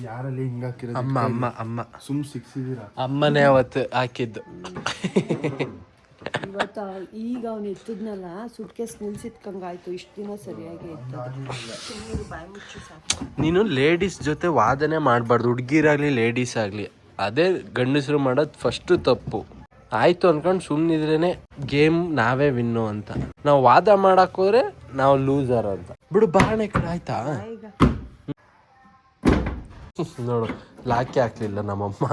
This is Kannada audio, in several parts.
ಯಾರಲ್ಲಿ ಹಿಂಗ ಹಾಕಿರೋದು? ಅಮ್ಮ ಅಮ್ಮ ಅಮ್ಮ ಸಿಕ್ಸಿದೀರಾ? ಅಮ್ಮನೇ ಅವತ್ತು ಹಾಕಿದ್ದು. ಇವತ್ತು ಈಗ ಅವ್ನು ಎತ್ತಿದ್ನಲ್ಲ ಸುಟ್ಕೇಸ್ ನಿಲ್ಸಿಟ್ಕಂಗಾಯ್ತು. ಇಷ್ಟು ದಿನ ಸರಿಯಾಗಿ ಎತ್ತದ. ಬಾಯಿ ಮುಚ್ಚಿ ಸಾಕು. ನೀನು ಲೇಡೀಸ್ ಜೊತೆ ವಾದನೆ ಮಾಡಬಾರ್ದು, ಹುಡುಗಿರಾಗಲಿ ಲೇಡೀಸ್ ಆಗಲಿ. ಅದೇ ಗಂಡಸರು ಮಾಡೋದು ಫಸ್ಟು ತಪ್ಪು. ಆಯಿತು ಅಂದ್ಕೊಂಡು ಸುಮ್ಮನಿದ್ರೇ ಗೇಮ್ ನಾವೇ ವಿನ್ನು ಅಂತ. ನಾವು ವಾದ ಮಾಡಕ್ಕೆ ಹೋದ್ರೆ ನಾವು ಲೂಸರ್ ಅಂತ. ಬಿಡು ಬಾಣೆ ಕಡೆ ಆಯ್ತಾ. ನೋಡು ಲಾಕಿ ಹಾಕ್ಲಿಲ್ಲ ನಮ್ಮಮ್ಮ.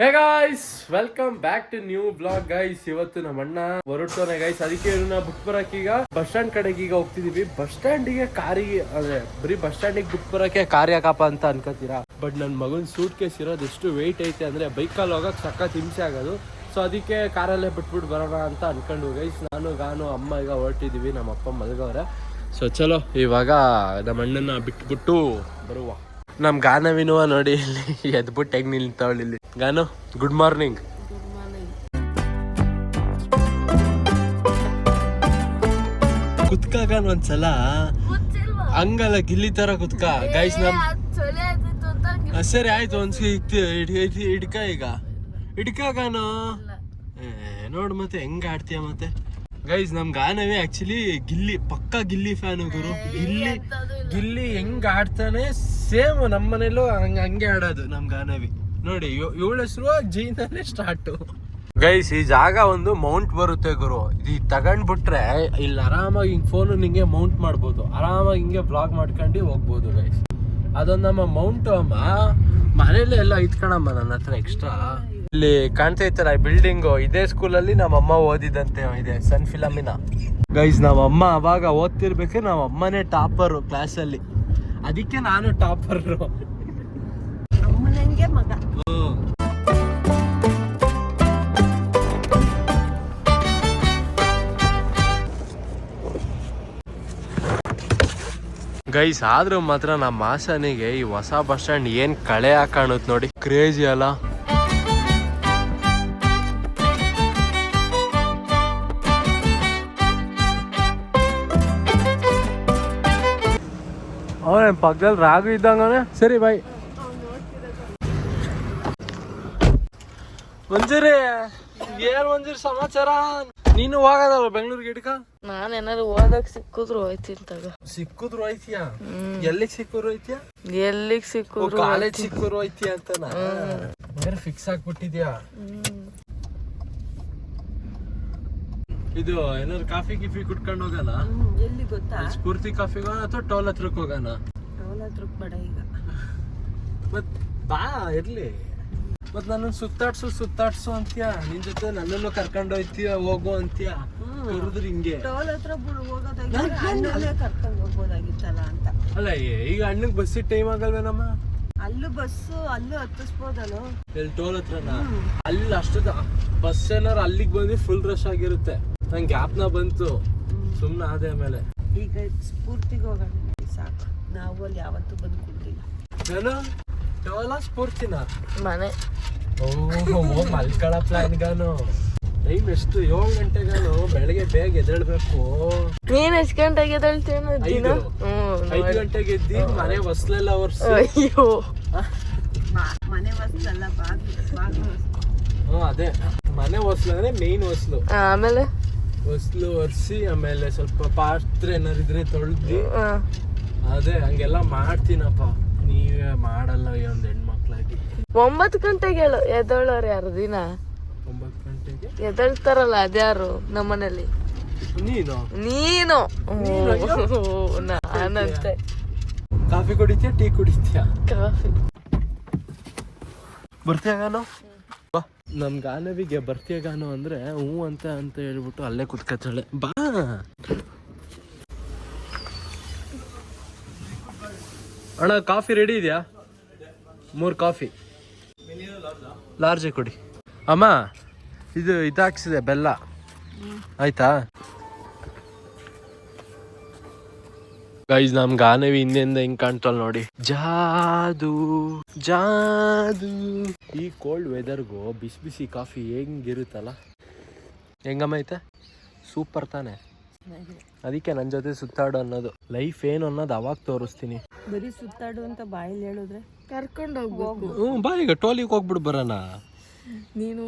Hey guys, welcome back to new blog guys. ಇವತ್ತು ನಮ್ಮ ಅಣ್ಣ ಹೊರಟೋನೆ ಗೈಸ್. ಅದಕ್ಕೆ ಬುಕ್ ಬರಕ್ಕೆ ಈಗ ಬಸ್ ಸ್ಟ್ಯಾಂಡ್ ಕಡೆಗೆ ಈಗ ಹೋಗ್ತಿದೀವಿ. ಬಸ್ ಸ್ಟ್ಯಾಂಡಿಗೆ ಕಾರಿಗೆ ಅಂದ್ರೆ ಬರೀ ಬಸ್ ಸ್ಟ್ಯಾಂಡಿಗೆ ಬುಕ್ ಬರಕ್ಕೆ ಕಾರ್ ಯಾಕಪ್ಪ ಅಂತ ಅನ್ಕೋತೀರಾ. ಬಟ್ ನನ್ನ ಮಗನ ಸೂಟ್ ಕೇಸ್ ಇರೋದು ಎಷ್ಟು ವೆಯ್ಟ್ ಐತೆ ಅಂದ್ರೆ ಬೈಕಲ್ಲಿ ಹೋಗಕ್ಕೆ ಸಖತ್ ಹಿಂಸೆ ಆಗೋದು. ಸೊ ಅದಕ್ಕೆ ಕಾರಲ್ಲೇ ಬಿಟ್ಬಿಟ್ಟು ಬರೋಣ ಅಂತ ಅನ್ಕೊಂಡು ಗೈಸ್ ಗಾನು ಅಮ್ಮ ಈಗ ಹೊರಟಿದೀವಿ. ನಮ್ಮ ಅಪ್ಪ ಮಲ್ಗವ್ರೆ. ಸೊ ಚಲೋ ಇವಾಗ ನಮ್ಮ ಅಣ್ಣನ ಬಿಟ್ಬಿಟ್ಟು ಬರುವ. ನಮ್ ಗಾನವಿನುವ ನೋಡಿ ಇಲ್ಲಿ ಎದ್ಬಿಟ್ಟು ಹೆಂಗ್ ನಿಲ್ತಾವಳಿ ಇಲ್ಲಿ. ಗಾನು ಗುಡ್ ಮಾರ್ನಿಂಗ್. ಕುತ್ಕಾಗ ಒಂದ್ಸಲ ಹಂಗಲ್ಲ ಗಿಲ್ಲಿ ತರ ಕುತ್ಕ ಗೈಸ್. ಸರಿ ಆಯ್ತು ಹಿಡ್ಕ ಈಗ ಹಿಡ್ಕಾಗಾನು ನೋಡು ಮತ್ತೆ ಹೆಂಗ ಆಡ್ತೀಯ ಮತ್ತೆ. ಗೈಸ್ ನಮ್ ಗಾನವಿ ಆಕ್ಚುಲಿ ಗಿಲ್ಲಿ ಪಕ್ಕಾ ಗಿಲ್ಲಿ ಫ್ಯಾನ್ ಗುರು. ಗಿಲ್ಲಿ ಹೆಂಗ್ ಆಡ್ತಾನೆ ಸೇಮ್ ನಮ್ಮ ಮನೇಲೂ ಹಂಗೆ ಆಡೋದು ನಮ್ ಗಾನವಿ. ನೋಡಿ ಇವಳ ಹೆಸರು ಜೈನಲ್ಲೇ ಸ್ಟಾರ್ಟ್. ಗೈಸ್ ಈ ಜಾಗ ಒಂದು ಮೌಂಟ್ ಬರುತ್ತೆ ಗುರು. ಇದು ತಗೊಂಡ್ಬಿಟ್ರೆ ಇಲ್ಲಿ ಆರಾಮಾಗಿ ಹಿಂಗ್ ಫೋನ್ ನಿಂಗೆ ಮೌಂಟ್ ಮಾಡ್ಬೋದು. ಆರಾಮಾಗಿ ಹಿಂಗೆ ಬ್ಲಾಗ್ ಮಾಡ್ಕೊಂಡು ಹೋಗ್ಬೋದು ಗೈಸ್. ಅದೊಂದು ನಮ್ಮ ಮೌಂಟ್ ಅಮ್ಮ ಮನೇಲಿ ಎಲ್ಲ ಇತ್ಕಣಮ್ಮ ನನ್ನ ಹತ್ರ ಎಕ್ಸ್ಟ್ರಾ. ಇಲ್ಲಿ ಕಾಣ್ತಾ ಇರ್ತಾರ ಬಿಲ್ಡಿಂಗ್. ಇದೇ ಸ್ಕೂಲಲ್ಲಿ ನಮ್ಮಮ್ಮ ಓದಿದಂತೆ ಇದೆ ಸನ್ ಫಿಲಮಿನ. ಗೈಸ್ ನಮ್ಮ ಅಮ್ಮ ಅವಾಗ ಓದ್ತಿರ್ಬೇಕು. ನಮ್ಮ ಅಮ್ಮನೇ ಟಾಪರ್ ಕ್ಲಾಸಲ್ಲಿ. ಅದಕ್ಕೆ ನಾನು ಟಾಪರ್. ಅಮ್ಮನಂಗೆ ಮಗ. ಗೈಸ್ ಆದ್ರೂ ಮಾತ್ರ ನಮ್ಮ ಹಾಸನಿಗೆ ಈ ಹೊಸ ಬಸ್ ಸ್ಟ್ಯಾಂಡ್ ಏನ್ ಕಳೆ ಕಾಣುತ್ತೆ ನೋಡಿ. ಕ್ರೇಜಿ ಅಲ್ಲ. ಅವನ ಪಕ್ಕದಲ್ಲಿ ರಾಗು ಇದ್ದಂಗವನೆ. ಸರಿ ಬಾಯ್. ಮಂಜೂರಿ ಏನ್ ಮಂಜೂರಿ ಸಮಾಚಾರ? ನೀನು ಹೋಗೋದಲ್ಲ ಬೆಂಗಳೂರಿಗೆ ಹಿಡ್ಕ? ನಾನ್ ಏನಾರು ಓದಕ್ ಸಿಕ್ಕಿದ್ರು ಹೋಯ್ತೀನಿ ತಗ. ಸಿಕ್ಕಿದ್ರು ಹೋಯ್ತೀಯಾ? ಎಲ್ಲಿಗೆ ಸಿಕ್ಕಿದ್ರು ಹೋಯ್ತೀಯಾ? ಎಲ್ಲಿಗ್ ಸಿಕ್ಕಿದ್ರು ಕಾಲೇಜ್ ಸಿಕ್ಕಿದ್ರು ಹೋಯ್ತೀಯ ಅಂತನಾ? ಫಿಕ್ಸ್ ಆಗ್ಬಿಟ್ಟಿದ್ಯಾ? ಇದು ಏನಾದ್ರು ಕಾಫಿ ಗಿಫಿ ಕುಟ್ಕೊಂಡು ಹೋಗೋಣ? ಎಲ್ಲಿ ಗೊತ್ತಾ? ಸ್ಫೂರ್ತಿ ಕಾಫಿಗೆ ಹೋಗೋಣ ಅಥವಾ ಟೋಲ್ ಹತ್ರಕ್ಕೆ ಹೋಗೋಣ? ಟೋಲ್ ಹತ್ರಕ್ಕೆ ಬೇಡ ಈಗ. ಮತ್ ಬಾ ಇರ್ಲಿ. ಮತ್ ನನ್ನ ಸುತ್ತಾಡ್ಸು ಅಂತೀಯ. ನಿನ್ ಜೊತೆ ನನ್ನನ್ನು ಕರ್ಕೊಂಡು ಹೋಯ್ತೀಯ ಹೋಗು ಅಂತೀಯ. ಕರೆದ್ರೆ ಹಿಂಗೆ ಟೋಲ್ ಹತ್ರ ಅಣ್ಣನೇ ಕರ್ಕೊಂಡು ಹೋಗ್ಬೋದಾಗಿತ್ತಲ್ಲ ಅಂತ. ಅಲ್ಲ ಈಗ ಅಣ್ಣಗ್ ಬಸ್ಸಿಗೆ ಟೈಮ್ ಆಗಲ್ವೇನಮ್ಮ? ಅಲ್ಲೂ ಬಸ್ಸು ಅಲ್ಲೂ ಹತ್ತಿಸ್ಬೋದಲ್ಲ. ಎಲ್ಲಿ ಟೋಲ್ ಹತ್ರನ? ಅಲ್ಲಿ ಅಷ್ಟು ಬಸ್ ಏನಾರು ಅಲ್ಲಿಗೆ ಬಂದು ಫುಲ್ ರಶ್ ಆಗಿರುತ್ತೆ. ನಂಗೆ ಗ್ಯಾಪ್ನ ಬಂತು ಸುಮ್ನೆ ಆದೆ. ಆಮೇಲೆ ಈಗ ಸ್ಫೂರ್ತಿಗೆ ಹೋಗೋಣ ಸಾಕು. ನಾವು ಅಲ್ಲಿ ಯಾವತ್ತೂ ಬಂದು ಕೊಡ್ತಿಲ್ಲ. ನಾನು ಟೋಲ ಸ್ಫೂರ್ತಿನ ಮನೆ ಮಲ್ಕಳ ಪ್ಲಾನ್ಗಾನು. ಟೈಮ್ ಎಷ್ಟು? 7 ಗಂಟೆಗಾನು. ಬೆಳಗ್ಗೆ ಬೇಗ ಎದ್ದೇಳ್ಬೇಕು. ನೀನ್ ಎಷ್ಟು ಗಂಟೆಗೆ ಎದ್ದೇಳ್ತೀಯ? 5 ಗಂಟೆಗೆ ಎದ್ದಿ ಮನೆ ಹೊಸ್ಲೆಲ್ಲ ಒರ್ಸಿ. ಅಯ್ಯೋ ಮನೆ ಹೊಸ್ಲಲ್ಲ ಬಾಗ್ಲು. ಅದೇ ಮನೆ ಹೊಸ್ಲು ಅಂದ್ರೆ ಮೇನ್ ಹೊಸ್ಲು. ಆಮೇಲೆ ಹೊಸ್ಲು ಒರ್ಸಿ ಆಮೇಲೆ ಸ್ವಲ್ಪ ಪಾತ್ರೆ ಏನಾರು ಇದ್ರೆ ತೊಳ್ದಿ. ಅದೇ ಹಂಗೆಲ್ಲ ಮಾಡ್ತೀನಪ್ಪ. ನೀವೇ ಮಾಡಲ್ಲ ಒಂದ್ ಹೆಣ್ಮಕ್ಳಾಗಿ. 9 ಗಂಟೆಗೆ ಎದ್ದೇಳೋರು ಯಾರು ದಿನ? 9 ಗಂಟೆಗೆ ಎದ್ದೇಳ್ತಾರಲ್ಲ ಅದ್ಯಾರು ನಮ್ಮನೇಲಿ? ನೀನು ನಾನಂತೆ. ಕಾಫಿ ಕುಡಿತೀಯ ಟೀ ಕುಡಿತೀಯ? ಕಾಫಿ. ಬರ್ತೀಯಾಗಾನೋ? ನಮ್ ಗಾನವಿಗೆ ಬರ್ತೀಯಾಗಾನೋ ಅಂದ್ರೆ ಹ್ಞೂ ಅಂತ ಹೇಳ್ಬಿಟ್ಟು ಅಲ್ಲೇ ಕುತ್ಕತ್ತಾಳೆ. ಬಾ ಅಣ್ಣ ಕಾಫಿ ರೆಡಿ ಇದೆಯಾ? 3 ಕಾಫಿ ಲಾರ್ಜೆ ಕೊಡಿ. ಅಮ್ಮ ಇದು ಹಾಕ್ಸಿದೆ ಬೆಲ್ಲ ಆಯ್ತಾ? ಗೈಸ್ ನಮ್ ಗಾನವಿ ಹಿಂದೆಂದ ಹೆಂಗ್ ಕಾಣ್ತಾಳ ನೋಡಿ. ಜಾದು ಜಾದು. ಈ ಕೋಲ್ಡ್ ವೆದರ್ಗೂ ಬಿಸಿ ಬಿಸಿ ಕಾಫಿ ಹೆಂಗಿರುತ್ತಲ್ಲ. ಹೆಂಗಮ್ಮ ಐತೆ? ಸೂಪರ್ ತಾನೆ. ಅದಕ್ಕೆ ನನ್ನ ಜೊತೆ ಸುತ್ತಾಡು ಅನ್ನೋದು. ಲೈಫ್ ಏನು ಅನ್ನೋದು ಅವಾಗ ತೋರಿಸ್ತೀನಿ. ಬರೀ ಸುತ್ತಾಡು ಅಂತ ಬಾಯಲ್ಲಿ ಹೇಳಿದ್ರೆ ಕರ್ಕೊಂಡು ಹೋಗ್ಬೇಕು. ಹ್ಞೂ ಬಾ ಈಗ ಟೋಲಿಗೆ ಹೋಗ್ಬಿಟ್ಟು ಬರೋಣ. ನೀನು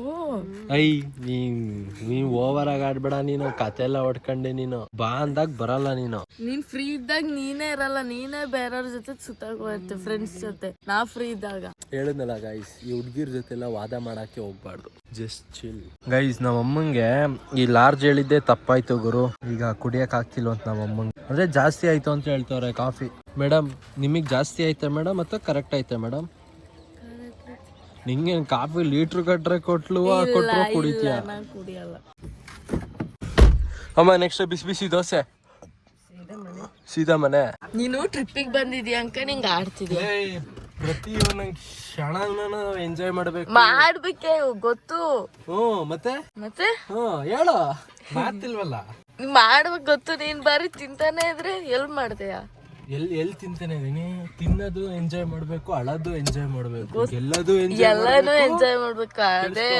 ನೀನ್ ಓವರ್ ಆಗಿ ಆಡ್ಬೇಡ, ನೀನು ಕತೆ ಎಲ್ಲ ಹೊಡ್ಕೊಂಡೆ, ನೀನು ಬಾ ಅಂದಾಗ ಬರಲ್ಲ ನೀನು. ನೀನ್ ಫ್ರೀ ಇದ್ದಾಗ ನೀನೇ ಇರಲ್ಲ, ನೀನೇ ಬೇರೆಯವ್ರ ಜೊತೆ ಸುತ್ತಾಗೋಯ್ತೆ ಫ್ರೆಂಡ್ಸ್ ಜೊತೆ. ನಾ ಫ್ರೀ ಇದ್ದಾಗ ಹೇಳಿದ್ನಲ್ಲ ಗೈಸ್, ಈ ಹುಡ್ಗಿರ್ ಜೊತೆ ಎಲ್ಲ ವಾದ ಮಾಡಕ್ಕೆ ಹೋಗ್ಬಾರ್ದು, ಜಸ್ಟ್ ಚಿಲ್. ಗೈಸ್ ನಮ್ಮ ಅಮ್ಮಂಗೆ ಈ ಲಾರ್ಜ್ ಹೇಳಿದ್ದೆ ತಪ್ಪಾಯ್ತು ಗುರು. ಈಗ ಕುಡಿಯಕ್ ಆಗ್ತಿಲ್ಲ ಅಂತ ನಮ್ಮ ಅಮ್ಮಂಗೆ, ಅಂದ್ರೆ ಜಾಸ್ತಿ ಆಯ್ತು ಅಂತ ಹೇಳ್ತವ್ರೆ ಕಾಫಿ. ಮೇಡಮ್ ನಿಮಗ್ ಜಾಸ್ತಿ ಆಯ್ತಾ ಮೇಡಮ್ ಅಥವಾ ಕರೆಕ್ಟ್ ಆಯ್ತಾ ಮೇಡಮ್? ನಿಂಗೇನ್ ಕಾಫಿ ಲೀಟ್ರ್ ಕಟ್ರೆ ಕೊಟ್ರು ಕುಡಿತೀಯ? ಕುಡಿಯಲ್ಲ. ಅಮ್ಮ ನೆಕ್ಸ್ಟ್ ಬಿಸಿ ಬಿಸಿ ದೋಸೆ ಸೀದಾ ಮನೆ. ನೀನು ಟ್ರಿಪ್ಪಿಗೆ ಬಂದಿದ್ಯಾ ಅಂಕ ನಿಂಗೆ ಆಡ್ತಿದ್ಯಾ? ಪ್ರತಿ ಒಂದೊಂದು ಕ್ಷಣ ಎಂಜಾಯ್ ಮಾಡ್ಬೇಕು. ಮಾಡ್ಬೇಕೆ ಗೊತ್ತು. ಮತ್ತೆ ಮತ್ತೆ ಹೇಳು, ಮಾತಿಲ್ವಲ್ಲ. ಮಾಡ್ಬೇಕು ಗೊತ್ತು. ನೀನ್ ಬಾರಿ ತಿಂತಾನೆ ಇದ್ರೆ ಎಲ್ ಮಾಡ್ತೀಯ? ಎಲ್ಲಿ ತಿಂತಾನೆ ಇದೀನಿ. ತಿನ್ನೋದು ಎಂಜಾಯ್ ಮಾಡ್ಬೇಕು, ಅಳೋದು ಎಂಜಾಯ್ ಮಾಡ್ಬೇಕು, ಎಲ್ಲಾನು ಎಂಜಾಯ್ ಮಾಡ್ಬೇಕು. ಅದೇ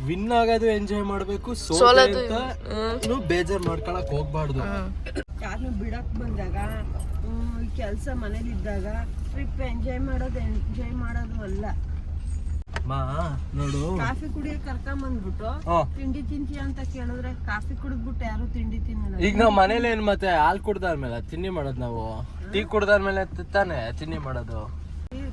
ವಿನ್ ಆಗೋದು ಎಂಜಾಯ್ ಮಾಡ್ಬೇಕು, ಸೋಲೋದು ಬೇಜಾರ್ ಮಾಡ್ಕೊಳಕ್ ಹೋಗ್ಬಾರ್ದು. ಯಾರನ್ನ ಬಿಡಕ್ ಬಂದಾಗ ಕೆಲಸ ಮನೇಲಿದ್ದಾಗ ಟ್ರಿಪ್ ಎಂಜಾಯ್ ಮಾಡೋದು ಅಲ್ಲ. ನೋಡು, ಕಾಫಿ ಕುಡಿಯಕ್ ಕರ್ಕೊಂಬಂದ್ಬಿಟ್ಟು ತಿಂಡಿ ತಿಂತೀಯ ಅಂತ ಕೇಳಿದ್ರೆ ಕಾಫಿ ಕುಡಿದ್ಬಿಟ್ಟು ಯಾರು ತಿಂಡಿ ತಿನ್ನಲ್ಲ. ಈಗ ನಾವ್ ಮನೇಲಿ ಏನ್ ಮತ್ತೆ ಹಾಲ್ ಕುಡ್ದಾದ್ಮೇಲೆ ತಿಂಡಿ ಮಾಡೋದು, ನಾವು ಟೀ ಕುಡ್ದಾದ್ಮೇಲೆ ತಾನೆ ತಿಂಡಿ ಮಾಡೋದು.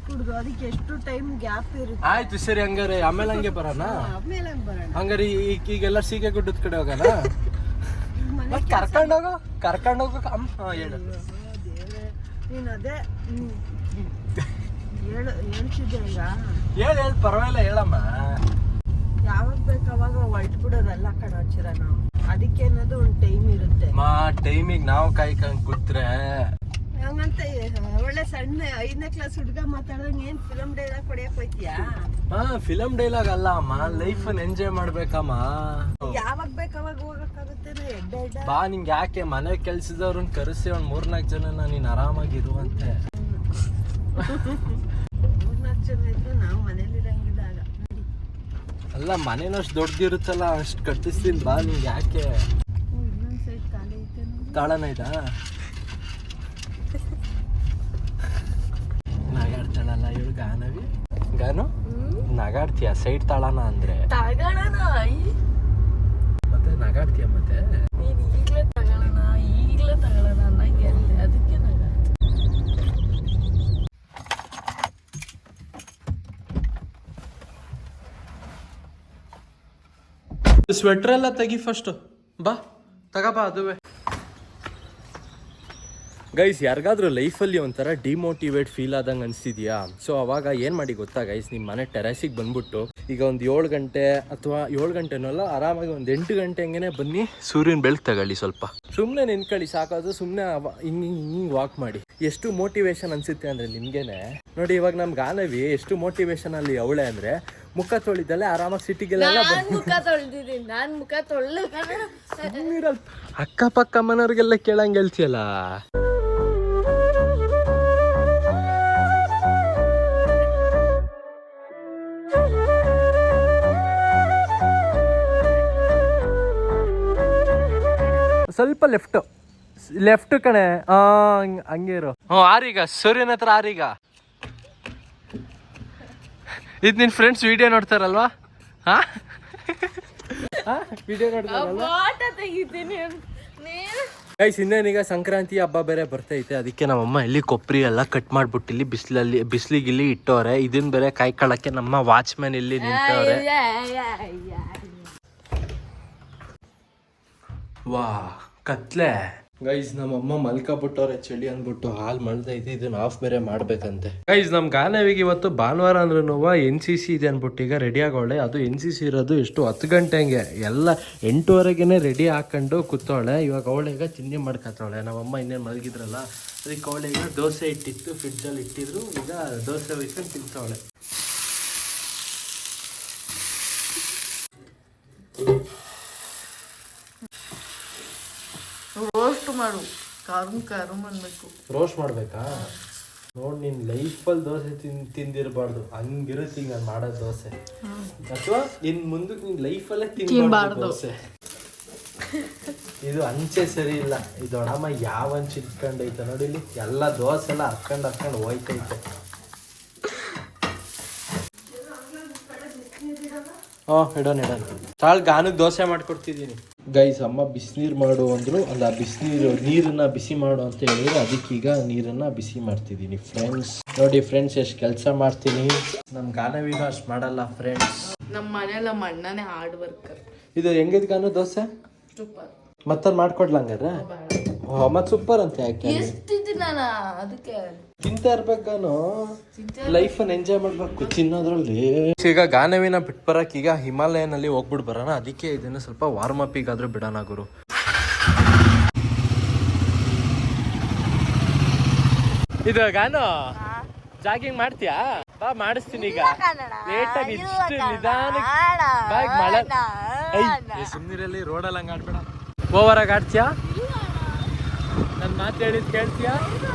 ಕುಡ್ದು ಅದಕ್ಕೆ ಎಷ್ಟು ಟೈಮ್ ಗ್ಯಾಪ್ ಇರುತ್ತೆ. ಆಯ್ತು ಸರಿ, ಹಂಗಾರೆ ಆಮೇಲೆ ಹಂಗೆ ಬರೋಣ. ಆಮೇಲೆ ಬರೋಣ. ಹಂಗಾರೆ ಈಗೆಲ್ಲ ಸೀಗೆ ಗುಡ್ಡದ ಕಡೆ ಹೋಗೋಣ. ಕರ್ಕೊಂಡೋಗೋ ಹೇಳು. ನೀನ್ ಅದೇ ಹೇಳ್ತಿದ್ದೆ ಈಗ. ಹೇಳು ಪರವಾಗಿಲ್ಲ, ಹೇಳಮ್ಮ. ಯಾವಾಗ ಬೇಕು ಅವಾಗ ಹೊರಟ್ಬಿಡೋದಲ್ಲ ಕಣೋಚಿರ ನಾವು. ಅದಕ್ಕೆ ಅನ್ನೋದು ಒಂದು ಟೈಮ್ ಇರುತ್ತೆ. ಟೈಮಿಗೆ ನಾವು ಕಾಯ್ಕೊಂಡ್ ಕೂತ್ರೆ ಹಂಗಂತ ಒಳ್ಳೆ ಸಣ್ಣ 5ನೇ ಕ್ಲಾಸ್ ಹುಡುಗ ಮಾತಾಡ್ದಂಗೆ ಏನ್ ಫಿಲಮ್ ಡೈಲಾಗ್ ಕೊಡಿಯಕ್ ಹೋಯ್ತೀಯಾ? ಫಿಲಮ್ ಡೈಲಾಗ್ ಅಲ್ಲ ಅಮ್ಮ, ಲೈಫ್ ಎಂಜಾಯ್ ಮಾಡ್ಬೇಕಮ್ಮ. ಯಾವಾಗ ಬೇಕು ಅವಾಗ ಹೋಗಕ್ಕಾಗುತ್ತೆ. ಬಾ, ನಿಂಗೆ ಯಾಕೆ ಮನೆ ಕೆಲ್ಸದವ್ರನ್ನ ಕರೆಸಿ ಒಂದ್ 3-4 ಜನನ ನೀನ್ ಆರಾಮಾಗಿರುವಂತೆ. 3-4 ಜನ ಇದ್ರೆ ನಾವು ಮನೇಲಿರಂಗಿದ್ದಾಗ ಅಲ್ಲ, ಮನೇನಷ್ಟು ದೊಡ್ಡದಿರುತ್ತಲ್ಲ, ಅಷ್ಟು ಕಟ್ಟಿಸ್ತೀನಿ ಬಾ. ನಿಂಗೆ ಯಾಕೆ? ಇನ್ನೊಂದ್ ಸೈಡ್ ಖಾಲಿ ಐತೆ. ತಾಳನ ಆಯ್ತಾ? ನಗಾಡ್ತಾಳಲ್ಲ ಇವಳು ಗಾನವಿ. ಗಾನು ನಗಾಡ್ತೀಯ ಸೈಡ್ ತಾಳನ ಅಂದ್ರೆ? ಮತ್ತೆ ನಗಾಡ್ತೀಯ ಮತ್ತೆ? ನೀನ್ ಈಗ್ಲೇ ತಗೊಳ್ಳೋಣ ಅನ್ನಂಗೆ ಅದಕ್ಕೆ ಸ್ವೆಟರ್ ಎಲ್ಲ ತೆಗಿ ಫಸ್ಟ್. ಬಾ ತಗಬಾ. ಅದುವೇ ಗೈಸ್, ಯಾರಿಗಾದ್ರೂ ಲೈಫಲ್ಲಿ ಒಂಥರ ಡಿಮೋಟಿವೇಟ್ ಫೀಲ್ ಆದಂಗೆ ಅನಿಸ್ತಿದ್ಯಾ? ಸೊ ಅವಾಗ ಏನು ಮಾಡಿ ಗೊತ್ತಾ ಗೈಸ್, ನಿಮ್ಮ ಮನೆ ಟೆರೆಸಿಗೆ ಬಂದ್ಬಿಟ್ಟು ಈಗ ಒಂದು 7 ಗಂಟೆ ಅಥವಾ 7 ಗಂಟೆನಲ್ಲ, ಆರಾಮಾಗಿ ಒಂದು 8 ಗಂಟೆ ಹಂಗೆ ಬನ್ನಿ, ಸೂರ್ಯನ ಬೆಳಕು ತಗೊಳ್ಳಿ. ಸ್ವಲ್ಪ ಸುಮ್ಮನೆ ನಿಂತ್ಕೊಳ್ಳಿ ಸಾಕೋದು. ಸುಮ್ಮನೆ ಹಿಂಗೆ ವಾಕ್ ಮಾಡಿ. ಎಷ್ಟು ಮೋಟಿವೇಶನ್ ಅನಿಸುತ್ತೆ ಅಂದರೆ ನಿಮಗೇನೆ. ನೋಡಿ, ಇವಾಗ ನಮ್ಮ ಗಾನವಿ ಎಷ್ಟು ಮೋಟಿವೇಶನ್ ಅಲ್ಲಿ ಅವಳೆ ಅಂದರೆ, ಮುಖ ತೊಳಿದಲ್ಲೇ ಆರಾಮಾಗಿ ಸಿಟಿಗೆಲ್ಲ ಅಕ್ಕಪಕ್ಕ ಮನೆಯವ್ರಿಗೆಲ್ಲ ಕೇಳಂಗೆ ಹೇಳ್ತೀಯಲ್ಲ. ಸ್ವಲ್ಪ ಲೆಫ್ಟ್ ಕಣೆ. ಹಂಗೆ ಇರು. ಆರೀಗ ಸೂರ್ಯನ ಹತ್ರ ಆರೀಗ. ಇದು ನಿನ್ನ ಫ್ರೆಂಡ್ಸ್ ವಿಡಿಯೋ ನೋಡ್ತಾರಲ್ವಾ? ವಿಡಿಯೋ ನೋಡ್ತಾರಲ್ವಾ? ಗೈಸ್, ಇನ್ನೇನೀಗ ಸಂಕ್ರಾಂತಿ ಹಬ್ಬ ಬೇರೆ ಬರ್ತೈತೆ. ಅದಕ್ಕೆ ನಮ್ಮಮ್ಮ ಇಲ್ಲಿ ಕೊಬ್ಬರಿ ಎಲ್ಲ ಕಟ್ ಮಾಡ್ಬಿಟ್ಟು ಇಲ್ಲಿ ಬಿಸಿಲಿಗಿಲ್ಲಿ ಇಟ್ಟವ್ರೆ. ಇದನ್ನ ಬೇರೆ ಕಾಯ್ಕೊಳ್ಳಕ್ಕೆ ನಮ್ಮ ವಾಚ್ಮ್ಯಾನ್ ಇಲ್ಲಿ ನಿಂತವ್ರೆ. ವಾ ಕತ್ಲೆ. ಗೈಸ್, ನಮ್ಮಮ್ಮ ಮಲ್ಕೊಬಿಟ್ಟವ್ರೆ ಚಳಿ ಅಂದ್ಬಿಟ್ಟು ಹಾಲು ಮಳ್ದೈತೆ. ಇದನ್ನ ಆಫ್ ಬೇರೆ ಮಾಡ್ಬೇಕಂತೆ. ಗೈಸ್, ನಮ್ ಗಾನವಿಗೆ ಇವತ್ತು ಭಾನುವಾರ ಅಂದ್ರೂ NCC ಇದೆ ಅನ್ಬಿಟ್ಟು ಈಗ ರೆಡಿ ಆಗೋಳೆ. ಅದು NCC ಇರೋದು ಎಷ್ಟು 10 ಗಂಟೆ ಹಂಗೆ, ಎಲ್ಲ 8:30ಗೆನೆ ರೆಡಿ ಹಾಕೊಂಡು ಕೂತವಳೆ. ಇವಾಗ ಅವಳೀಗ ತಿಂಡಿ ಮಾಡ್ಕೊತಾವಳೆ. ನಮ್ಮಮ್ಮ ಇನ್ನೇನು ಮಲಗಿದ್ರಲ್ಲ, ಅದಕ್ಕೆ ಅವಳೀಗ ದೋಸೆ ಇಟ್ಟಿತ್ತು, ಫ್ರಿಡ್ಜಲ್ಲಿ ಇಟ್ಟಿದ್ರು. ಈಗ ದೋಸೆ ಒಯ್ಕೊಂಡು ತಿಂತವಳೆ. ರೋಸ್ಟ್ ಮಾಡು, ಕಾರುಮ್ ಅನ್ಬೇಕು. ರೋಸ್ಟ್ ಮಾಡ್ಬೇಕಾ? ನೋಡಿ, ನಿನ್ ಲೈಫಲ್ಲಿ ದೋಸೆ ತಿಂದಿರಬಾರ್ದು. ಹಂಗಿರುತ್ತೆ ಈಗ ನಾನು ಮಾಡೋದು ದೋಸೆ. ಅಥವಾ ಇನ್ ಮುಂದಕ್ಕೆ ನಿನ್ ಲೈಫಲ್ಲೇ ತಿನ್ಬಾರ್ದು ದೋಸೆ. ಇದು ಅಂಚೆ ಸರಿ ಇಲ್ಲ. ಇದು ದೊಡ್ಡಮ್ಮ ಯಾವ ಅಂಚೆ ಇಟ್ಕೊಂಡೈತೆ ನೋಡಿ, ಇಲ್ಲಿ ಎಲ್ಲ ದೋಸೆ ಎಲ್ಲ ಹರ್ಕೊಂಡು ಹೋಯ್ತೈತೆ. ಇಡೋಣ ತಾಳ್ ಗಾನಕ್ಕೆ ದೋಸೆ ಮಾಡ್ಕೊಡ್ತಿದ್ದೀನಿ ಗೈಸ್. ಅಮ್ಮ ಬಿಸಿನೀರು ಮಾಡು ಅಂದ್ರು, ಅಲ್ಲ ನೀರನ್ನ ಬಿಸಿ ಮಾಡು ಅಂತ ಹೇಳಿದ್ರು, ಅದಕ್ಕೀಗ ನೀರನ್ನ ಬಿಸಿ ಮಾಡ್ತಿದ್ದೀನಿ ಫ್ರೆಂಡ್ಸ್. ನೋಡಿ ಫ್ರೆಂಡ್ಸ್ ಎಷ್ಟು ಕೆಲಸ ಮಾಡ್ತೀನಿ. ನಮ್ ಗಾನವೀಗ ಅಷ್ಟು ಮಾಡಲ್ಲ ಫ್ರೆಂಡ್ಸ್. ನಮ್ಮ ಮನೇಲಿ ನಮ್ಮ ಅಣ್ಣನೇ ಹಾರ್ಡ್ ವರ್ಕರ್. ಇದು ಹೆಂಗಿದ್ ಗಾನು ದೋಸೆ ಸೂಪರ್. ಮತ್ತೊಂದು ಮಾಡ್ಕೊಡ್ಲ ಹಂಗಾರೆ? ಮತ್ ಸೂಪರ್ ಅಂತ ಯಾಕೆ ಎಷ್ಟಿದ್ದೀನಲ್ಲ ಅದಕ್ಕೆ ತಿಂತಾ ಇರ್ಬೇಕಾನು, ಲೈಫ್ ಅನ್ನ ಎಂಜಾಯ್ ಮಾಡ್ಬೇಕು ತಿನ್ನೋದ್ರಲ್ಲಿ. ಈಗ ಗಾನವಿನ ಬಿಟ್ಟು ಬರಕ್ ಈಗ ಹಿಮಾಲಯನಲ್ಲಿ ಹೋಗ್ಬಿಟ್ಟು ಬರೋಣ, ಅದಕ್ಕೆ ಇದನ್ನ ಸ್ವಲ್ಪ ವಾರ್ಮ್ ಅಪ್ ಈಗಾದ್ರೂ ಬಿಡೋಣ ಗುರು. ಇದು ಗಾನು ಜಾಗಿಂಗ್ ಮಾಡ್ತೀಯಾ? ಬಾ ಮಾಡಿಸ್ತೀನಿ ಈಗ. ಲೇಟಾಗಿ ಇಷ್ಟು ನಿಧಾನಕ್ಕೆ ಮಳೆ ಸುಮ್ಮನಿರಲ್ಲಿ ರೋಡಲ್ಲಿ ಹಂಗ ಆಡ್ಬೇಡ. ಓವರಾಗಿ ಆಡ್ತೀಯಾ? ನನ್ನ ಮಾತು ಹೇಳಿದ್ ಕೇಳ್ತೀಯಾ?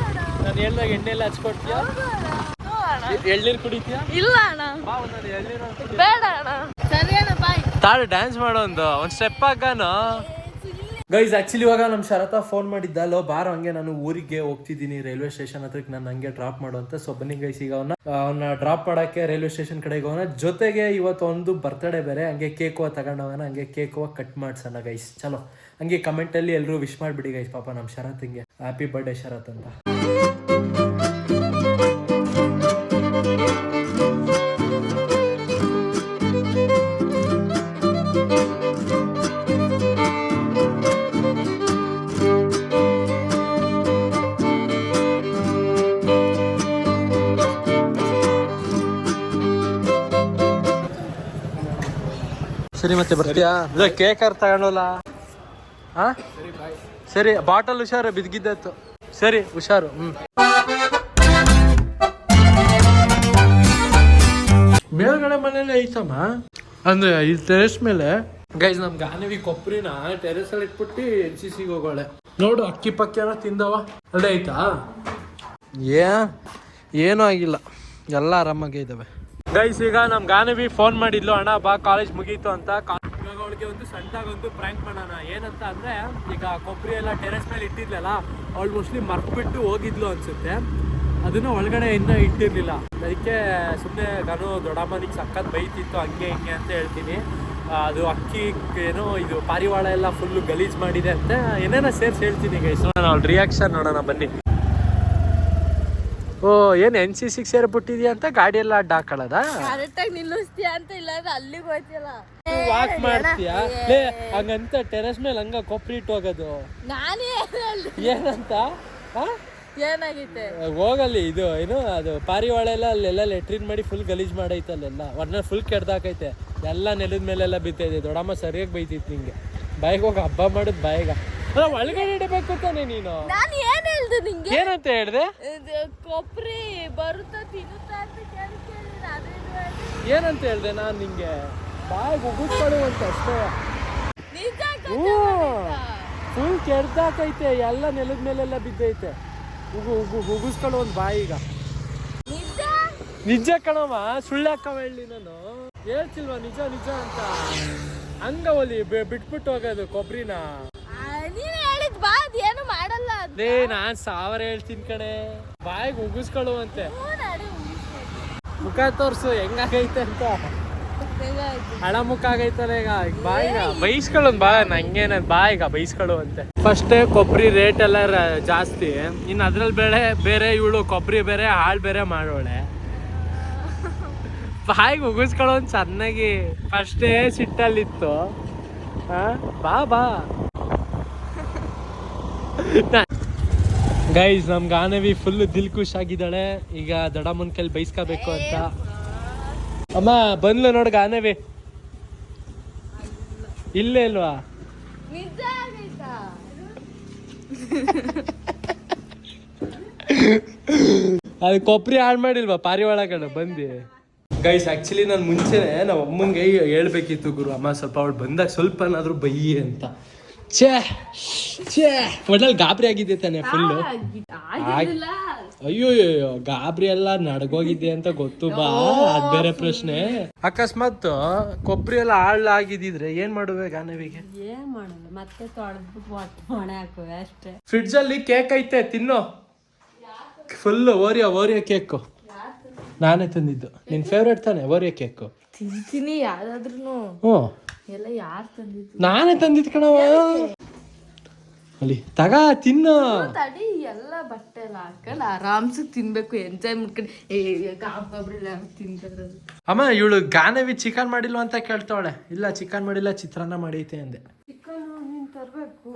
ನಾನು ಹೇಳ್ದಾಗ ಎಣ್ಣೆ ಎಲ್ಲ ಹಚ್ಕೊಡ್ತೀಯಾ? ಎಳ್ನೀರು ಕುಡಿತೀಯಾ? ಇಲ್ಲ ಅಣ್ಣ. ಬಾ ಒಂದೊಂದು ಎಳ್ನೀರು ಬೇಡ ಅಣ್ಣ. ಸರಿ ಅಣ್ಣ ಬಾಯ್. ತಾಳು ಡ್ಯಾನ್ಸ್ ಮಾಡೋ ಒಂದು ಸ್ಟೆಪ್ ಹಾಕಾನು. ಗೈಸ್ ಆಕ್ಚುಲಿ ಇವಾಗ ನಮ್ಮ ಶರತ ಫೋನ್ ಮಾಡಿದ್ದ, ಲೋ ಬಾರೋ ಹಂಗೆ ನಾನು ಊರಿಗೆ ಹೋಗ್ತಿದ್ದೀನಿ ರೈಲ್ವೆ ಸ್ಟೇಷನ್ ಹತ್ರಕ್ಕೆ, ನಾನು ಹಂಗೆ ಡ್ರಾಪ್ ಮಾಡು ಅಂತ. ಸೊ ಬನ್ನಿ ಗೈಸ್, ಈಗ ಅವನ್ನ ಡ್ರಾಪ್ ಮಾಡಕ್ಕೆ ರೈಲ್ವೆ ಸ್ಟೇಷನ್ ಕಡೆಗೆ ಹೋಗೋಣ. ಜೊತೆಗೆ ಇವತ್ತು ಒಂದು ಬರ್ತ್ಡೇ ಬೇರೆ, ಹಂಗೆ ಕೇಕ್ ತಗೊಂಡೋಗೋಣ, ಹಂಗೆ ಕೇಕ್ ಕಟ್ ಮಾಡ್ಸೋಣ ಗೈಸ್. ಚಲೋ ಹಂಗೆ ಕಮೆಂಟಲ್ಲಿ ಎಲ್ಲರೂ ವಿಶ್ ಮಾಡಿಬಿಡಿ ಗೈಸ್, ಪಾಪ ನಮ್ಮ ಶರತ್ಗೆ ಹ್ಯಾಪಿ ಬರ್ಡೇ ಶರತ್ ಅಂತ. ಸರಿ ಮತ್ತೆ ಬರ್ತೀಯಾ? ಕೇಕ್ ತಗೊಂಡೋಲ್ಲ? ಹಾ ಸರಿ, ಬಾಟಲ್ ಹುಷಾರು, ಬಿದ್ದಿದ್ದತ್ತು. ಸರಿ ಹುಷಾರು. ಮೇಲ್ಗಡೆ ಮನೇಲಿ ಐತಮ್ಮ, ಅಂದ್ರೆ ಈ ಟೆರೆಸ್ ಮೇಲೆ. ಗೈಸ್ ನಮ್ ಗಾನವಿ ಕೊಬ್ಬರಿನ ಟೆರೆಸ್ ಅಲ್ಲಿ ಇಟ್ಬಿಟ್ಟು NCCಗೆ ಹೋಗೋಳೆ. ನೋಡು ಅಕ್ಕಿ ಪಕ್ಕಿ ಏನೋ ತಿಂದವ, ಅಲ್ಲೇ ಐತಾ? ಏನೂ ಆಗಿಲ್ಲ, ಎಲ್ಲ ಆರಾಮಾಗೇ ಇದಾವೆ. ಗೈಸ್ ಈಗ ನಮ್ ಗಾನವಿ ಫೋನ್ ಮಾಡಿದ್ಲು, ಅಣ್ಣ ಬಾ ಕಾಲೇಜ್ ಮುಗೀತು ಅಂತ. ಇವಾಗ ಅವಳಿಗೆ ಒಂದು ಸಣ್ಣದಾಗೊಂದು ಪ್ರ್ಯಾಂಕ್ ಮಾಡೋಣ. ಏನಂತ ಅಂದ್ರೆ, ಈಗ ಕೊಬ್ಬರಿ ಎಲ್ಲ ಟೆರೆಸ್ ಮೇಲೆ ಇಟ್ಟಿದ್ಲಲ್ಲ, ಅವಳು ಮೋಸ್ಟ್ಲಿ ಮರ್ತ್ಬಿಟ್ಟು ಹೋಗಿದ್ಲು ಅನ್ಸುತ್ತೆ, ಅದನ್ನ ಒಳಗಡೆ ಇನ್ನೂ ಇಟ್ಟಿರ್ಲಿಲ್ಲ. ಅದಕ್ಕೆ ಸುಮ್ಮನೆ ನಾನು ದೊಡ್ಡಮ್ಮನಿಗೆ ಸಖತ್ ಬೈತಿತ್ತು ಹಂಗೆ ಹಿಂಗೆ ಅಂತ ಹೇಳ್ತೀನಿ. ಅದು ಅಕ್ಕಿ ಏನೋ ಇದು ಪಾರಿವಾಳ ಎಲ್ಲ ಫುಲ್ಲು ಗಲೀಜ್ ಮಾಡಿದೆ ಅಂತ ಏನೇನೋ ಸೇರ್ಸಿ ಹೇಳ್ತೀನಿ ಗೈಸ್. ನಾನು ಅವ್ಳ ರಿಯಾಕ್ಷನ್ ನೋಡೋಣ ಬನ್ನಿ. ಓ ಏನು NCCಗೆ ಸೇರ್ಬಿಟ್ಟಿದ್ಯಾ ಅಂತ ಗಾಡಿ ಎಲ್ಲ ಅಡ್ಡ ಹಾಕೊಳ್ಳೋದ? ಕರೆಕ್ಟಾಗಿ ನಿಲ್ಲಿಸ್ತೀಯ ಅಂತ, ಇಲ್ಲಾಂದ್ರೆ ಅಲ್ಲಿಗೆ ಹೋಯ್ತಿಲ್ಲ. ವಾಕ್ ಮಾಡ್ತೀಯಾ? ಹಂಗಂತ ಟೆರೆಸ್ ಮೇಲೆ ಹಂಗ ಕೊಬ್ಬರಿ ಇಟ್ಟು ಹೋಗೋದು? ನಾನೇ ಏನಂತ ಏನಾಗೈತೆ ಹೋಗಲ್ಲಿ. ಇದು ಏನು ಅದು ಪಾರಿವಾಳ ಎಲ್ಲ ಅಲ್ಲೆಲ್ಲ ಲೆಟ್ರಿನ್ ಮಾಡಿ ಫುಲ್ ಗಲೀಜ್ ಮಾಡೈತೆ, ಅಲ್ಲೆಲ್ಲ ಒಟ್ನ ಫುಲ್ ಕೆಡ್ದಾಕೈತೆ, ಎಲ್ಲ ನೆಲದ ಮೇಲೆಲ್ಲ ಬಿತ್ತೈತೆ. ದೊಡ್ಡಮ್ಮ ಸರಿಯಾಗಿ ಬೈತಿತ್ತು ನಿಂಗೆ. ಬಾಯಿಗೆ ಹೋಗಿ ಹಬ್ಬ ಮಾಡುದು ಬಾಯಿಗ. ಒಳಗಡೆ ಇಡಬೇಕು ತಾನೆ ನೀನು. ನಾನು ಏನ್ ಹೇಳ್ದೆ ನಿಂಗೆ? ಏನಂತ ಹೇಳ್ದೆ? ಕೊಬ್ಬರಿ ಬರುತ್ತಾ ತಿನ್ನುತ್ತಾ ಅಂತ ಏನಂತ ಹೇಳ್ದೆ ನಾನು ನಿಂಗೆ? ಬಾಯಿಗೆ ಉಗಿಸ್ಕೊಳು ಅಂತ ಅಷ್ಟೇ. ಫುಲ್ ಕೆಡ್ದಾಕೈತೆ, ಎಲ್ಲ ನೆಲದ ಮೇಲೆಲ್ಲ ಬಿದ್ದೈತೆ. ಉಗಿಸ್ಕೊಳ್ಳೋ ಒಂದು ಬಾಯಿಗ. ನಿಜ ಕಣವ, ಸುಳ್ಳಾಕವ ಹೇಳಿ ನಾನು ಹೇಳ್ತಿಲ್ವಾ ನಿಜ ನಿಜ ಅಂತ. ಹಂಗ ಒಲಿ ಬಿಟ್ಬಿಟ್ಟು ಹೋಗೋದು ಕೊಬ್ಬರಿನ. ಏನು ಮಾಡಲ್ಲ. ನಾನ್ 1000 ಹೇಳ್ತೀನಿ ಕಣೆ, ಬಾಯಿಗೆ ಉಗಿಸ್ಕೊಳ್ಳುವಂತೆ. ಮುಖ ತೋರ್ಸು ಹೆಂಗಾಗೈತೆ ಅಂತ. ಹಳ ಮುಖ ಆಗೈತಲ್ಲ ಈಗ. ಬಾಯಿಗ ಬೈಸ್ಕೊಳ್ಳೋನ್ ಬಾ, ನಂಗೇನ ಬಾಯಿಗ ಬೈಸ್ಕೊಳ್ಳುವಂತೆ. ಫಸ್ಟೇ ಕೊಬ್ಬರಿ ರೇಟ್ ಎಲ್ಲ ಜಾಸ್ತಿ, ಇನ್ನು ಅದ್ರಲ್ಲಿ ಬೇರೆ ಇವಳು ಕೊಬ್ಬರಿ ಬೇರೆ ಹಾಳು ಬೇರೆ ಮಾಡೋಳೆ. ಬಾಯಿಗೆ ಉಗಿಸ್ಕೊಳ್ಳೋನ್ ಚೆನ್ನಾಗಿ. ಫಸ್ಟೇ ಸಿಟ್ಟಲ್ಲಿತ್ತು. ಬಾ ಬಾ ಗೈಸ್, ನಮ್ ಗಾನವಿ ಫುಲ್ ದಿಲ್ ಖುಷ್ ಆಗಿದ್ದಾಳೆ. ಈಗ ದೊಡ್ಡಮ್ಮನ ಕೈಲಿ ಬೈಸ್ಕೋಬೇಕು ಅಂತ. ಅಮ್ಮ ಬಂದ್ಲು ನೋಡ್ ಗಾನವಿ. ಇಲ್ಲೇ ಇಲ್ವಾ? ಅದು ಕೊಬ್ಬರಿ ಹಾಳು ಮಾಡಿಲ್ವಾ ಪಾರಿವಾಳ ಕಡೆ ಬಂದು? ಗೈಸ್ ಆಕ್ಚುಲಿ ನಾನು ಮುಂಚೆನೆ ನಮ್ಮ ಅಮ್ಮಂಗೆ ಹೇಳ್ಬೇಕಿತ್ತು, ಗುರು ಅಮ್ಮ ಸ್ವಲ್ಪ ಅವಳು ಬಂದಾಗ ಸ್ವಲ್ಪನಾದ್ರೂ ಬೈಯಿ ಅಂತ. ಒಟ್ನಲ್ಲಿ ಗಾಬರಿ ಆಗಿದ್ದೆ ತಾನೆ ಫುಲ್ಲು. ಅಯ್ಯೋ ಗಾಬರಿ ಎಲ್ಲ ನಡ್ಗೋಗಿದ್ದೆ ಅಂತ ಗೊತ್ತು ಬಾ, ಅದ್ ಬೇರೆ ಪ್ರಶ್ನೆ. ಅಕಸ್ಮಾತ್ ಕೊಬ್ಬರಿ ಎಲ್ಲ ಹಾಳಾಗಿದ್ದಿದ್ರೆ ಏನ್ ಮಾಡುವೆ ಗಾನವಿಗೆ? ಏನ್ ಮಾಡೋದು, ಮತ್ತೆ ತೊಳೆದ್ಬಿಟ್ಟು ಮಣೆ ಹಾಕುವೆ ಅಷ್ಟೇ. ಫ್ರಿಡ್ಜ್ ಅಲ್ಲಿ ಕೇಕ್ ಐತೆ, ತಿನ್ನು. ಫುಲ್ ಓರಿಯೋ ಕೇಕ್ ನಾನೇ ತಂದಿದ್ದು. ನಿನ್ ಫೇವ್ರೇಟ್ ತಾನೆ ಓರಿಯೋ ಕೇಕ್? ತಿಂತೀನಿ ಯಾರಾದ್ರೂ ಹ್ಞೂ ಎಲ್ಲ ಯಾರು ತಂದಿದ್ದು ನಾನೇ ತಂದಿದ್ ಕಣವ ಅಲ್ಲಿ ತಗ ತಿನ್ನು ತಡಿ ಎಲ್ಲ ಬಟ್ಟೆ ಎಲ್ಲ ಹಾಕೊಂಡು ಆರಾಮ್ಸೆ ತಿನ್ಬೇಕು ಎಂಜಾಯ್ ಮಾಡ್ಕೊಂಡು ಗಾಬ್ರಿಲ್ಲ ತಿಂತಾರದು. ಅಮ್ಮ ಇವಳು ಗಾನವಿ ಚಿಕನ್ ಮಾಡಿಲ್ವ ಅಂತ ಕೇಳ್ತಾವಳೆ. ಇಲ್ಲ ಚಿಕನ್ ಮಾಡಿಲ್ಲ, ಚಿತ್ರಾನ್ನ ಮಾಡೈತೆ ಅಂದೆ.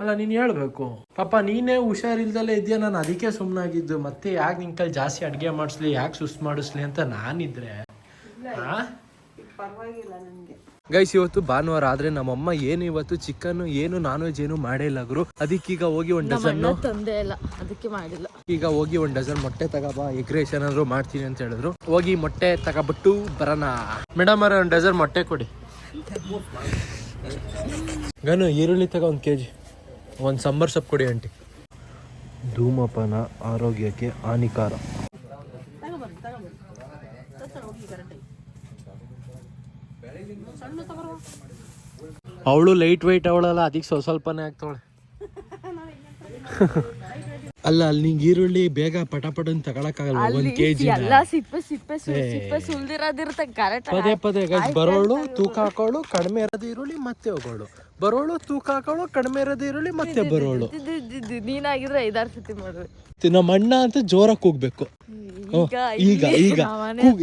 ಅಲ್ಲ ನೀನ್ ಹೇಳ್ಬೇಕು ಪಾಪ, ನೀನೇ ಹುಷಾರಿಲ್ದಲ್ಲೇ ಇದೆಯಾ. ನಾನು ಅದಕ್ಕೆ ಸುಮ್ಮನಾಗಿದ್ದು. ಮತ್ತೆ ಯಾಕೆ ನಿನ್ ಕೈ ಜಾಸ್ತಿ ಅಡ್ಗೆ ಮಾಡಿಸ್ಲಿ, ಯಾಕೆ ಸುಸ್ತು ಮಾಡಿಸ್ಲಿ ಅಂತ ನಾನಿದ್ರೆ. ಪರವಾಗಿಲ್ಲ ನನಗೆ. ಗೈಸ್ ಇವತ್ತು ಭಾನುವಾರ ಆದ್ರೆ ನಮ್ಮಮ್ಮ ಏನು ಇವತ್ತು ಚಿಕನ್ ಏನು ನಾನ್ ವೆಜ್ ಏನು ಮಾಡೇ ಇಲ್ಲ ಗುರು. ಅದಕ್ಕೀಗ ಹೋಗಿ ಒಂದ್ ಡಜನ್ ತಂದೆ ಇಲ್ಲ, ಅದಕ್ಕೆ ಮಾಡಿಲ್ಲ. ಈಗ ಹೋಗಿ ಒಂದ್ ಡಜನ್ ಮೊಟ್ಟೆ ತಗೋಬಾ, ಎಗ್ ರೈಸ್ ಏನಾದ್ರು ಮಾಡ್ತೀನಿ ಅಂತ ಹೇಳಿದ್ರು. ಹೋಗಿ ಮೊಟ್ಟೆ ತಗೋಬಿಟ್ಟು ಬರೋಣ. ಮೇಡಮ್ ಅವ್ರ ಒಂದ್ ಡಜನ್ ಮೊಟ್ಟೆ ಕೊಡಿ. ಗನು ಈರುಳ್ಳಿ ತಗೋ 1 kg. ಒಂದು ಸಾಂಬಾರ್ ಸೊಪ್ಪು ಕೊಡಿ ಆಂಟಿ. ಧೂಮಪಾನ ಆರೋಗ್ಯಕ್ಕೆ ಹಾನಿಕಾರ. ಅವಳು ಲೈಟ್ ವೈಟ್ ಅವಳಲ್ಲ, ಅದಕ್ಕೆ ಸ್ವಲ್ಪನೇ ಆಗ್ತಾವಳೆ. ಅಲ್ಲ ಅಲ್ಲಿ ನಿಂಗೆ ಈರುಳ್ಳಿ ಬೇಗ ಪಟಾಪಟ ತಗೊಳಕ್ಕಾಗಲ್ಲ. 1 kg ಎಲ್ಲ ಸಿಪ್ಪೆ ಸುಲ್ದಿರೋದಿರುತ್ತೆ ಕರೆಕ್ಟ್. ಪದೇ ಪದೇ ಗೈಸ್ ಬರೋಳು ತೂಕ ಹಾಕೋಳು, ಕಡಿಮೆ ಇರೋದು ಈರುಳ್ಳಿ ಮತ್ತೆ ಹೋಗೋಳು, ಬರೋಳು ತೂಕ ಹಾಕೋಳು, ಕಡಿಮೆ ಇರೋದು ಈರುಳ್ಳಿ ಮತ್ತೆ ಬರೋಳು. ನೀನಾಗಿದ್ರೆ 5-6 ಸತಿ ಮಾಡ್ಬೇಕು. ನಮ್ಮ ಅಣ್ಣ ಅಂತ ಜೋರಾಗಿ ಕೂಗ್ಬೇಕು. ಈಗ ಈಗ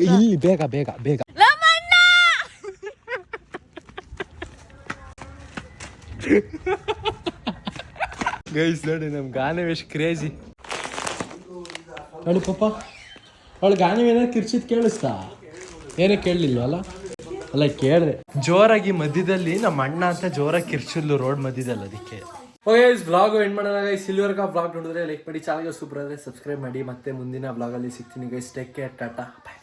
ಇಲ್ಲಿ ಬೇಗ ಬೇಗ ಬೇಗ. ಗೈಸ್ ನೋಡಿ ನಮ್ ಗಾನವಿ ಎಷ್ಟು ಕ್ರೇಜಿ ನೋಡಿ ಪಾಪ. ಅವಳು ಗಾನವಿ ಏನಾದ್ರು ಕಿರ್ಚಿದ್ ಕೇಳಿಸ್ತಾ? ಏನೇ ಕೇಳಲಿಲ್ವಲ್ಲ? ಅಲ್ಲ ಕೇಳಿದೆ ಜೋರಾಗಿ ಮಧ್ಯದಲ್ಲಿ. ನಮ್ಮ ಅಣ್ಣ ಅಂತ ಜೋರಾಗಿ ಕಿರ್ಚಿದ್ಲು ರೋಡ್ ಮಧ್ಯದಲ್ಲಿ. ಅದಕ್ಕೆ ಗೈಸ್ ಬ್ಲಾಗ್ ಎಂಡ್ ಮಾಡೋಣ ಗೈಸ್. ಇಲ್ಲಿವರೆಗೂ ಬ್ಲಾಗ್ ನೋಡಿದ್ರೆ ಲೈಕ್ ಮಾಡಿ, ಚಾನಲ್ಗೆ ಸೂಪರ್ ಆದರೆ ಸಬ್ಸ್ಕ್ರೈಬ್ ಮಾಡಿ. ಮತ್ತೆ ಮುಂದಿನ ಬ್ಲಾಗಲ್ಲಿ ಸಿಗ್ತೀನಿ guys. Take care, Tata, by.